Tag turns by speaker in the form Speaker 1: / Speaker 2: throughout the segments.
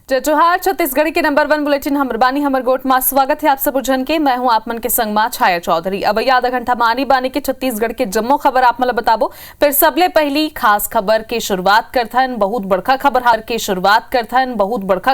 Speaker 1: जोहार छत्तीसगढ़ के number 1 bulletin हमर बानी हमर गोट में स्वागत है आप सब जन के। मैं हूं आपमन के संग में छाया चौधरी। अब आधा घंटा मानी बानी के छत्तीसगढ़ के जम्मो खबर आप मन बताबो। फिर सबले पहली खास खबर के शुरुआत करथन। बहुत बड़का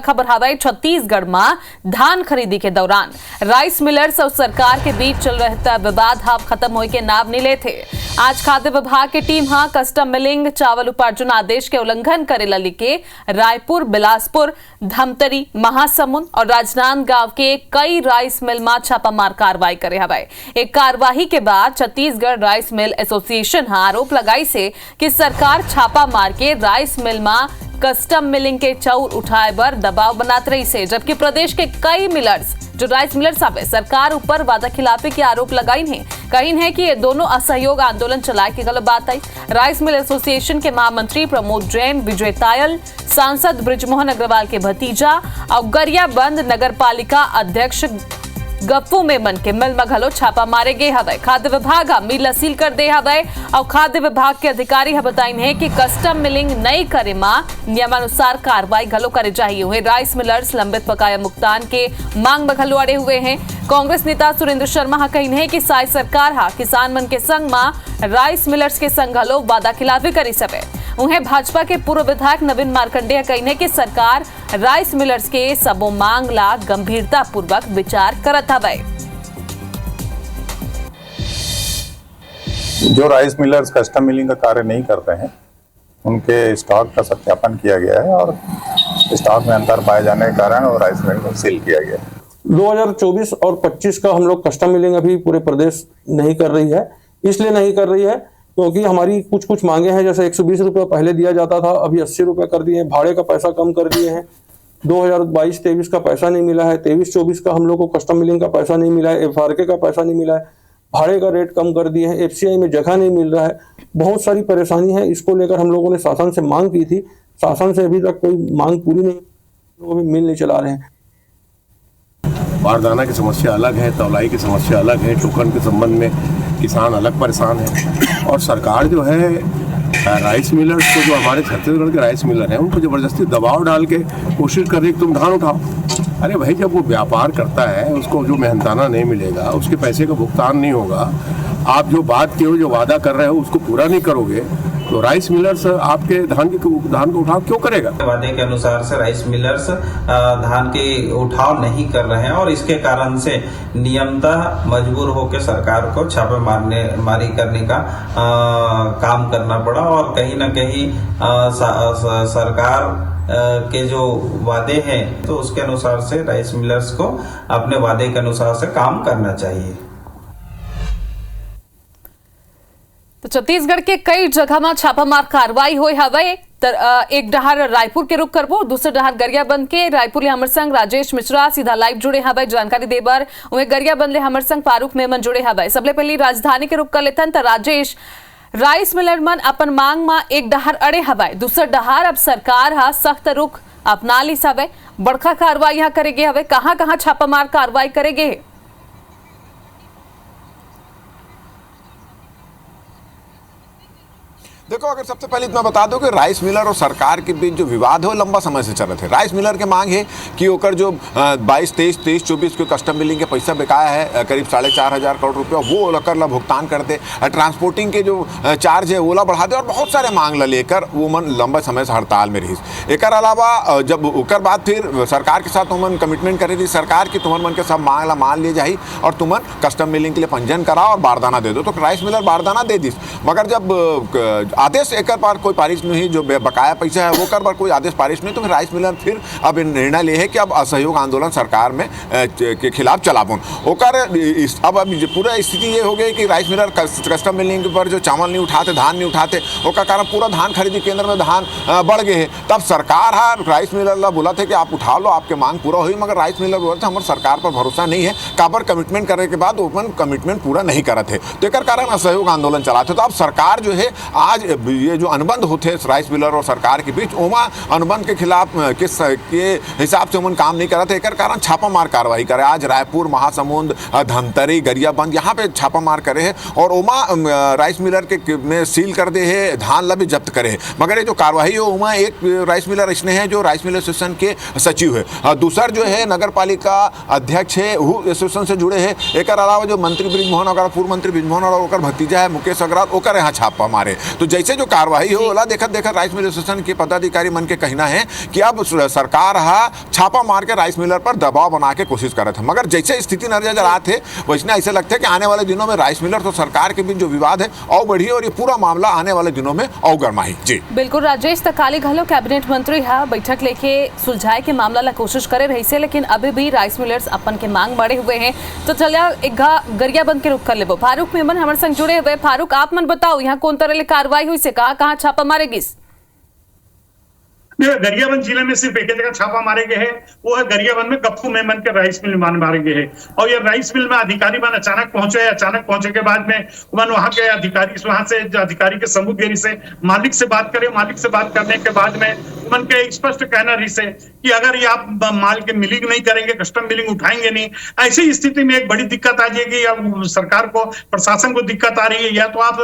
Speaker 1: खबर हवाई छत्तीसगढ़ में धान खरीदी के दौरान राइस मिलर्स और सरकार के बीच चल रहे विवाद हाव खत्म होए के नाम नहीं लेते। आज खाद्य विभाग की टीम कस्टम मिलिंग चावल उपार्जन आदेश के उल्लंघन करेला लिखे रायपुर, बिलासपुर, धमतरी, महासमुंद और राजनांदगांव के कई राइस मिल में छापामार कार्रवाई करे हवाए। एक कार्रवाई के बाद छत्तीसगढ़ राइस मिल एसोसिएशन आरोप लगाई से कि सरकार छापा मार के राइस मिल में कस्टम मिलिंग के चाउर उठाए बर दबाव बनात रही से, जबकि प्रदेश के कई मिलर्स जो राइस मिलर्स आवे सरकार ऊपर वादा खिलाफी के आरोप लगाइन है। कहीं है कि ये दोनों असहयोग आंदोलन चलाए की गलत बात आई। राइस मिल एसोसिएशन के महामंत्री प्रमोद जैन, विजय तायल, सांसद बृजमोहन अग्रवाल के भतीजा और गरियाबंद नगर पालिका अध्यक्ष गप्पू मेमन के मिल में घलो छापा मारे गए हवे। खाद्य विभाग मिल सील कर दे हवे और खाद्य विभाग के अधिकारी बताइन है कि कस्टम मिलिंग नहीं करे नियमानुसार कार्रवाई घलो करे चाहिए। राइस मिलर्स लंबित बकाया भुगतान के मांग में घलो अड़े हुए हैं। कांग्रेस नेता सुरेंद्र शर्मा कही है कि साई सरकार किसान मन के संग में राइस मिलर्स के संग घलो वादा खिलाफी करी सके। उन्हें भाजपा के पूर्व विधायक नवीन मार्कंडेय कही है कि सरकार राइस मिलर्स के सबो मांग ला गंभीरता पूर्वक विचार करत हवे।
Speaker 2: जो राइस मिलर्स कस्टम मिलिंग का कार्य नहीं करते हैं उनके स्टॉक का सत्यापन किया गया है और स्टॉक में अंतर पाए जाने के कारण वो राइस मिल को सील किया गया है।
Speaker 3: 2024 और 25 का हम लोग कस्टम मिलिंग अभी पूरे प्रदेश नहीं कर रही है। इसलिए नहीं कर रही है क्योंकि हमारी कुछ मांगे हैं। जैसे 120 रुपये पहले दिया जाता था, अभी 80 रुपये कर दिए हैं। भाड़े का पैसा कम कर दिए हैं। 2022-23 का पैसा नहीं मिला है। 23-24 का हम लोग को कस्टम मिलिंग का पैसा नहीं मिला है। FRK का पैसा नहीं मिला है। भाड़े का रेट कम कर दिए हैं। FCI में जगह नहीं मिल रहा है। बहुत सारी परेशानी है। इसको लेकर हम लोगों ने शासन से मांग की थी। शासन से अभी तक कोई मांग पूरी नहीं, वो भी मिल नहीं चला रहे हैं।
Speaker 4: बारदाना की समस्या अलग है, तौलाई की समस्या अलग है, टोकन के संबंध में किसान अलग परेशान है। और सरकार जो है राइस मिलर्स को, जो हमारे छत्तीसगढ़ के राइस मिलर हैं, उनको ज़बरदस्ती दबाव डाल के कोशिश कर रही है कि तुम धान उठाओ। अरे भाई, जब वो व्यापार करता है उसको जो मेहनताना नहीं मिलेगा, उसके पैसे का भुगतान नहीं होगा, आप जो बात किए हो, जो वादा कर रहे हो उसको पूरा नहीं करोगे, तो राइस मिलर्स आपके धान को उठाव क्यों करेगा?
Speaker 5: वादे के अनुसार से राइस मिलर्स धान के उठाव नहीं कर रहे हैं और इसके कारण से नियमतः मजबूर होकर सरकार को छापेमारी करने का काम करना पड़ा। और कहीं न कहीं सरकार के जो वादे हैं तो उसके अनुसार से राइस मिलर्स को अपने वादे के अनुसार से काम करना चाहिए।
Speaker 1: तो छत्तीसगढ़ के कई जगह में छापामार कार्रवाई हुई हवे। एक डहार रायपुर के रुख करबो, दूसरे डहार गरियाबंद के। रायपुर ले हमर संग राजेश मिश्रा सीधा लाइव जुड़े हवे जानकारी देबर। उहे गरियाबंद ले हमर संग फारूक मेमन जुड़े हवे। सबले पहली राजधानी के रुख कर लेथन। त राजेश, राइस मिलर मन अपन मांग में एक डहार अड़े हवे, दूसरा डहार अब सरकार सख्त रुख अपना ली हवे, बड़का कार्रवाई करेगे हवे। कहां छापामार कार्रवाई करेगे?
Speaker 6: देखो, अगर सबसे पहले इतना बता दो कि राइस मिलर और सरकार के बीच जो विवाद है वो लंबा समय से चल रहे थे। राइस मिलर के मांग है कि ओकर जो 22-23-24 के कस्टम मिलिंग के पैसा बेकाया है करीब 4,500 करोड़ रुपया, वो ओकर ला भुगतान कर दे। ट्रांसपोर्टिंग के जो चार्ज है वो ला बढ़ा दे और बहुत सारे मांग ला लेकर वो मन लंबा समय से हड़ताल में रही। एक अलावा जब ओकर बाद फिर सरकार के साथ तुमन कमिटमेंट करे थी सरकार की तुमन मन के सब मांग ला मान ले जाही और तुमन कस्टम मिलिंग के लिए पंजीयन कराओ और बारदाना दे दो। तो राइस मिलर बारदाना दे दी, मगर जब आदेश एक बार कोई पारिश नहीं, जो बकाया पैसा है वो कर बार कोई आदेश पारिश नहीं, तो फिर राइस मिलर फिर अब निर्णय ले है कि अब असहयोग आंदोलन सरकार में के खिलाफ चलाबुन ओकर। अब पूरा स्थिति ये हो गई कि राइस मिलर कस्टम मिलिंग पर जो चावल नहीं उठाते, धान नहीं उठाते, ओकर कारण पूरा धान खरीदी केंद्र में धान बढ़ गए है। तब सरकार राइस मिलर ला बोला थे कि आप उठा लो, आपके मांग पूरा हुई, मगर राइस मिलर बोला था हमारे सरकार पर भरोसा नहीं है। काबर कमिटमेंट करने के बाद ओपन कमिटमेंट पूरा नहीं करते थे, तो एक कारण असहयोग आंदोलन चलाते। तो अब सरकार जो है आज ये जो अनुबंध होते हैं राइस मिलर और सरकार के बीच, ओमा अनुबंध के खिलाफ के हिसाब से उमन काम नहीं कर रहे थे। एक कारण छापामार कार्रवाई करे। आज रायपुर, महासमुंद, धमतरी, गरियाबंद यहाँ पे छापामार करे है और ओमा राइस मिलर के में सील कर दे है, धान ला भी जब्त करे है। मगर ये जो कार्रवाई है ओमा एक राइस मिलर इसने है जो राइस मिलर एसोसिएशन के सचिव है, दूसर जो है नगर पालिका अध्यक्ष है, वो एसोसिएशन से जुड़े हैं। एक अलावा जो मंत्री ब्रिजमोहन अग्रवाल, पूर्व मंत्री ब्रिजमोहन और ओकर भतीजा है मुकेश अग्रवाल, ओकर यहाँ छापा मारे। तो जैसे जो कार्रवाई हो ओला देखत राइस मिलर एसोसिएशन के पदाधिकारी मन के कहना है कि अब सरकार छापा मार के राइस मिलर पर दबाव बना के कोशिश कर रहे थे। मगर जैसे स्थिति नजर आ थे वैसे ऐसे लगता है कि आने वाले दिनों में राइस मिलर तो सरकार के बीच जो विवाद है और बढ़ी और ये पूरा मामला आने वाले दिनों में और गरमाही। जी
Speaker 1: बिल्कुल राजेश, तकाली घलो कैबिनेट मंत्री है बैठक लेके सुलझाए के मामला ला कोशिश करे रही से, लेकिन अभी भी राइस मिलर्स अपन के मांग बढ़े हुए हैं। तो चलिए एक गरियाबंद के रुख कर लेबो। फारूक मेमन हमारे संग जुड़े हुए। फारूक, आप मन बताओ यहाँ कौन तरह की कार्रवाई हुई से, कहाँ छापा मारेगी?
Speaker 7: गरियाबंद जिले में सिर्फ एक जगह छापा मारे गए हैं, वो है गरियाबंद में गप्पू मेमन के राइस मिल मारे गए हैं। और ये राइस मिल में अधिकारी मन अचानक पहुंचे के बाद में वहां के अधिकारी अधिकारी के समुद्री से मालिक से बात करे। मालिक से बात करने के बाद में उमन के स्पष्ट कहना रही से कि अगर ये आप माल के मिलिंग नहीं करेंगे, कस्टम मिलिंग उठाएंगे नहीं, ऐसी स्थिति में एक बड़ी दिक्कत आ जाएगी। अब सरकार को, प्रशासन को दिक्कत आ रही है, या तो आप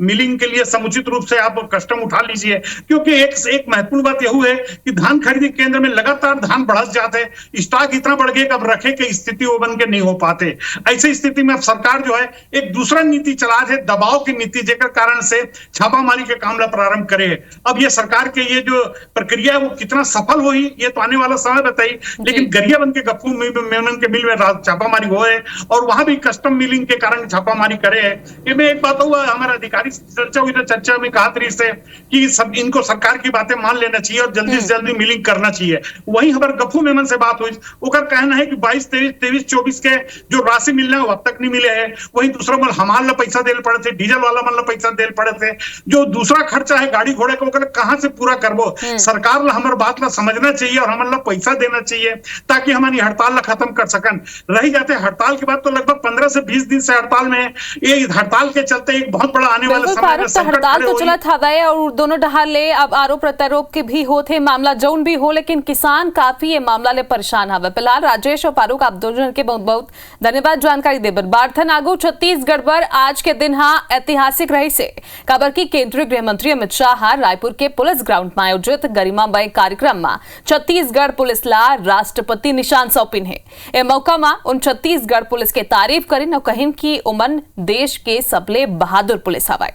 Speaker 7: मिलिंग के लिए समुचित रूप से आप कस्टम उठा लीजिए। क्योंकि एक महत्वपूर्ण बात यह है कि धान खरीदी केंद्र में लगातार धान बढ़ जाते, स्टॉक इतना बढ़ गया कि अब रखे की स्थिति वो बन के नहीं हो पाते। ऐसी स्थिति में अब सरकार जो है एक दूसरा नीति चला है, दबाव की नीति, जेकर कारण से छापामारी के काम ला प्रारंभ करे। अब ये सरकार के ये जो प्रक्रिया है वो कितना सफल हुई ये तो आने वाला समय बताई। लेकिन गरियाबंद के गप्पू मेमन के मिल में छापामारी हो है और वहां भी कस्टम मिलिंग के कारण छापामारी करे है। ये में एक बात हुआ, हमारा अधिकारी चर्चा हुई, चर्चा में कहा तरी से कि सब इनको सरकार की बातें मान लेना चाहिए और जल्दी से जल्दी मिलिंग करना चाहिए। वहीं हमारे गप्पू मेमन से बात हुई, उनका कहना है कि 22, 23, 24 के जो राशि मिलना है वो अब तक नहीं मिले हैं। वहीं दूसरा मन हमाल ला पैसा देल पड़े थे, डीजल वाला मन ला पैसा देल पड़े थे, जो दूसरा खर्चा है गाड़ी घोड़े का कहां से पूरा करबो। सरकार ला हमारे बात ला समझना चाहिए और हमारे ला पैसा देना चाहिए ताकि हमारी हड़ताल ला खत्म कर सकन। रही जाते हड़ताल की बात तो लगभग 15 से 20 दिन से हड़ताल में है। ये हड़ताल के चलते एक बहुत बड़ा आने वाला समय में
Speaker 1: हड़ताल तो चला था और दोनों डहार ले अब आरोप प्रत्यारोप के भी होते मामला जौन भी हो, लेकिन किसान काफी ये मामला ले परेशान हवे। फिलहाल राजेश और फारूक आप दोनों के बहुत बहुत धन्यवाद जानकारी देबर। बारथन आगो छत्तीसगढ़ पर आज के दिन ऐतिहासिक रही से खबर की केंद्रीय गृह मंत्री अमित शाह रायपुर के पुलिस ग्राउंड में आयोजित गरिमामय कार्यक्रम में छत्तीसगढ़ पुलिस ला राष्ट्रपति निशान सौंपिन है। ए मौका में उन छत्तीसगढ़ पुलिस के तारीफ करिन और कहिन कि उमन देश के सबले बहादुर पुलिस हवाए।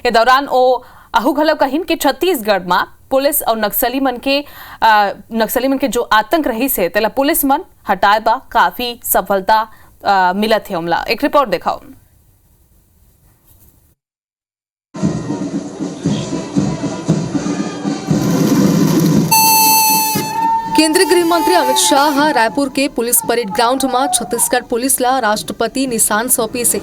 Speaker 1: ए दौरान ओ अहू घलो कहिन कि छत्तीसगढ़ में पुलिस और नक्सली मन के जो आतंक रही से तेला पुलिस मन हटाए बा काफी सफलता मिलत है। हमला एक रिपोर्ट दिखाओ।
Speaker 8: केंद्रीय गृह मंत्री अमित शाह रायपुर के पुलिस परेड ग्राउंड में छत्तीसगढ़ पुलिस ला राष्ट्रपति निशान सौंपी से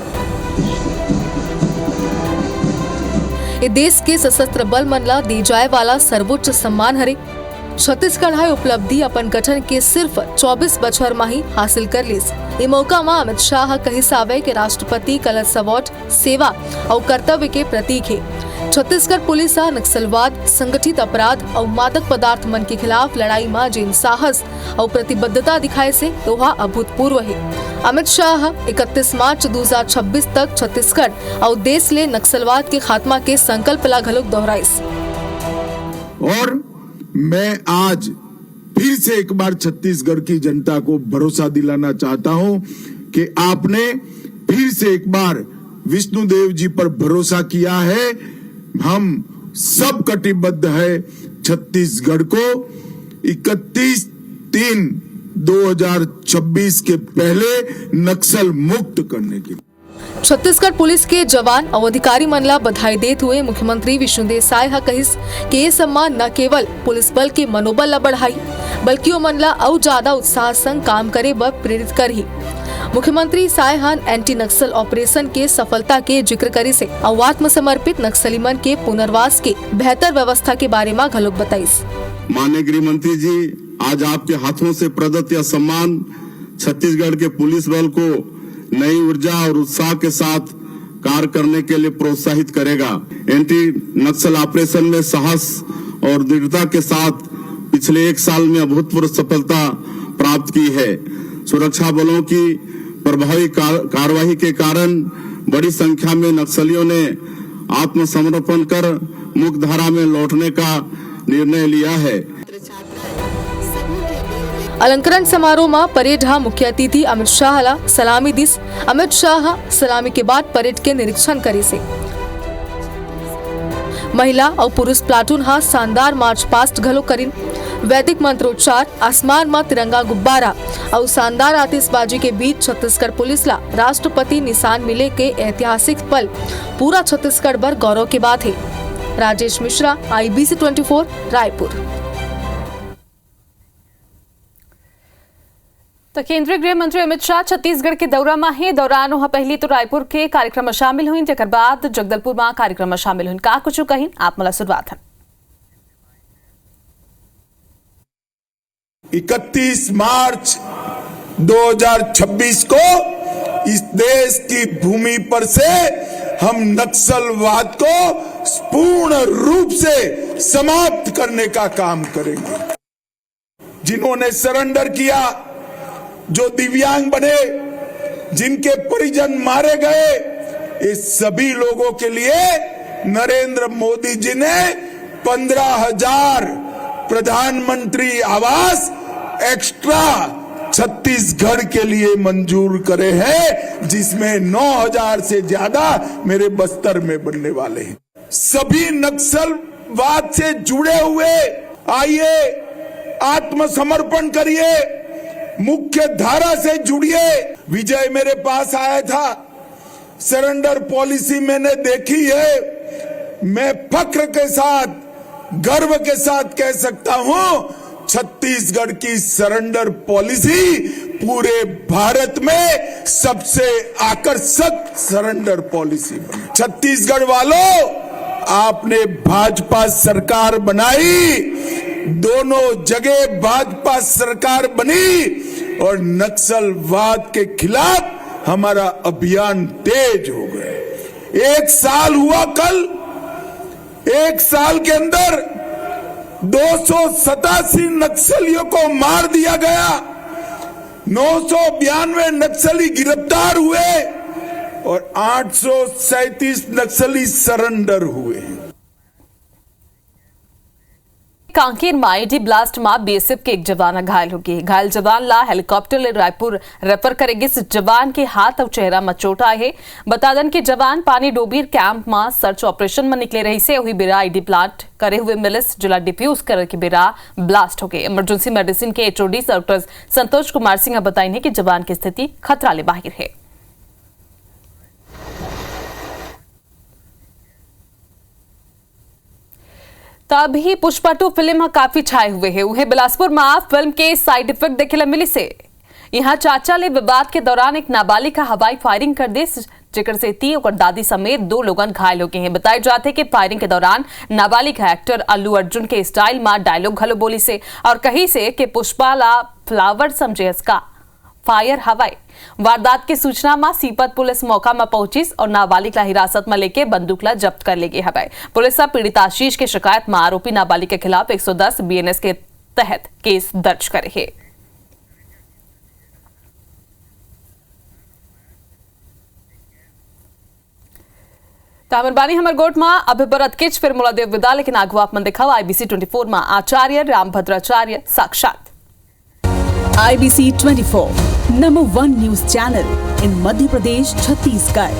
Speaker 8: ये देश के सशस्त्र बल मन ला दी जाए वाला सर्वोच्च सम्मान हरे। छत्तीसगढ़ है उपलब्धि अपन गठन के सिर्फ 24 बछर में ही हासिल कर लीस। ये मौका में अमित शाह कही सावे के राष्ट्रपति कलश अवार्ड सेवा और कर्तव्य के प्रतीक है। छत्तीसगढ़ पुलिस नक्सलवाद, संगठित अपराध और मादक पदार्थ मन के खिलाफ लड़ाई में जिन साहस और प्रतिबद्धता दिखाए से वह अभूतपूर्व है। अमित शाह 31 मार्च 2026 तक छत्तीसगढ़ और देश ले नक्सलवाद के खात्मा के संकल्प ला घलोक दोहराइस।
Speaker 9: और मैं आज फिर से एक बार छत्तीसगढ़ की जनता को भरोसा दिलाना चाहता हूं कि आपने फिर से एक बार विष्णुदेव जी पर भरोसा किया है। हम सब कटिबद्ध है छत्तीसगढ़ को 31/3/2026 के पहले नक्सल मुक्त करने के लिए।
Speaker 8: छत्तीसगढ़ पुलिस के जवान और अधिकारी मन ला बधाई देते हुए मुख्यमंत्री विष्णुदेव साय कहिस कि ये सम्मान न केवल पुलिस बल के मनोबल ला बढ़ाई बल्कि वो मन ला और ज्यादा उत्साह संग काम करे बर प्रेरित करही। मुख्यमंत्री साय एंटी नक्सल ऑपरेशन के सफलता के जिक्र करी से और आत्मसमर्पित नक्सली मन के पुनर्वास के बेहतर व्यवस्था के बारे में घलोक बताइस।
Speaker 9: माननीय गृह मंत्री जी, आज आपके हाथों से प्रदत्त यह सम्मान छत्तीसगढ़ के पुलिस बल को नई ऊर्जा और उत्साह के साथ कार्य करने के लिए प्रोत्साहित करेगा। एंटी नक्सल ऑपरेशन में साहस और दृढ़ता के साथ पिछले 1 साल में अभूतपूर्व सफलता प्राप्त की है। सुरक्षा बलों की प्रभावी कार्रवाई के कारण बड़ी संख्या में नक्सलियों ने आत्मसमर्पण कर मुख्यधारा में लौटने का निर्णय लिया है।
Speaker 8: अलंकरण समारोह में परेड मुख्य अतिथि अमित शाह सलामी दीस। अमित शाह सलामी के बाद परेड के निरीक्षण करे से। महिला और पुरुष प्लाटून शानदार मार्च पास्ट घलो करीन। वैदिक मंत्रोच्चार, आसमान में तिरंगा गुब्बारा और शानदार आतिशबाजी के बीच छत्तीसगढ़ पुलिस ला राष्ट्रपति निशान मिले के ऐतिहासिक पल पूरा छत्तीसगढ़ भर गौरव की बात है। राजेश मिश्रा, IBC 24, रायपुर।
Speaker 1: तो केंद्रीय गृह मंत्री अमित शाह छत्तीसगढ़ के दौरा में है। दौरान वहां पहली तो रायपुर के कार्यक्रम में शामिल हुई, जकर बाद जगदलपुर में कार्यक्रम में शामिल हुई। का कुछ कहीं आप मला शुरुआत है।
Speaker 9: 31 मार्च 2026 को इस देश की भूमि पर से हम नक्सलवाद को पूर्ण रूप से समाप्त करने का काम करेंगे। जिन्होंने सरेंडर किया, जो दिव्यांग बने, जिनके परिजन मारे गए, इस सभी लोगों के लिए नरेंद्र मोदी जी ने 15,000 प्रधानमंत्री आवास एक्स्ट्रा छत्तीसगढ़ के लिए मंजूर करे हैं, जिसमें 9,000 से ज्यादा मेरे बस्तर में बनने वाले हैं। सभी नक्सलवाद से जुड़े हुए आइए, आत्मसमर्पण करिए, मुख्य धारा से जुड़िए। विजय मेरे पास आया था, सरेंडर पॉलिसी मैंने देखी है। मैं फख्र के साथ, गर्व के साथ कह सकता हूं, छत्तीसगढ़ की सरेंडर पॉलिसी पूरे भारत में सबसे आकर्षक सरेंडर पॉलिसी बनी। छत्तीसगढ़ वालों, आपने भाजपा सरकार बनाई, दोनों जगह भाजपा सरकार बनी और नक्सलवाद के खिलाफ हमारा अभियान तेज हो गया। 1 साल हुआ कल, 1 साल के अंदर 287 नक्सलियों को मार दिया गया, 992 नक्सली गिरफ्तार हुए और 837 नक्सली सरेंडर हुए।
Speaker 1: कांकेर में आईडी ब्लास्ट में बीएसएफ के एक जवान घायल हो गए। घायल जवान ला हेलीकॉप्टर ले रायपुर रेफर करेगी। इस जवान के हाथ और चेहरा में चोट आए है। बता दें कि जवान पानी डोबीर कैंप में सर्च ऑपरेशन में निकले रही से वही बेरा आईडी प्लांट करे हुए मिलिस जिला डिफ्यूज करे के बेरा ब्लास्ट हो गए। इमरजेंसी मेडिसिन के HOD डॉक्टर संतोष कुमार सिंह बताई कि जवान की स्थिति खतरा ले बाहर है। तभी पुष्पा 2 फिल्म काफी छाए हुए है। उन्हें बिलासपुर में फिल्म के साइड इफेक्ट देखे मिली से। यहाँ चाचा ले विवाद के दौरान एक नाबालिग का हवाई फायरिंग कर दे, जिक्र से ती और दादी समेत 2 लोग घायल हो गए हैं। बताए जाते कि फायरिंग के दौरान नाबालिग एक्टर अल्लू अर्जुन के स्टाइल में डायलॉग घलो बोली से और कही से कि पुष्पा ला फ्लावर समझे इसका फायर हवाई। वारदात की सूचना में सीपत पुलिस मौका में पहुंची और नाबालिग ला हिरासत में लेके बंदूक ला जब्त कर ले गई हवाई। पुलिस पीड़ित आशीष की शिकायत में आरोपी नाबालिग के खिलाफ 110 BNS के तहत केस दर्ज करे है। तामरबानी हमर गोट में अभिबरत किच फिर मुलादेव विदा, लेकिन आगू आप मन दिखाओ IBC 24 में आचार्य रामभद्राचार्य साक्षात।
Speaker 10: IBC 24 number 1 news channel in Madhya Pradesh Chhattisgarh.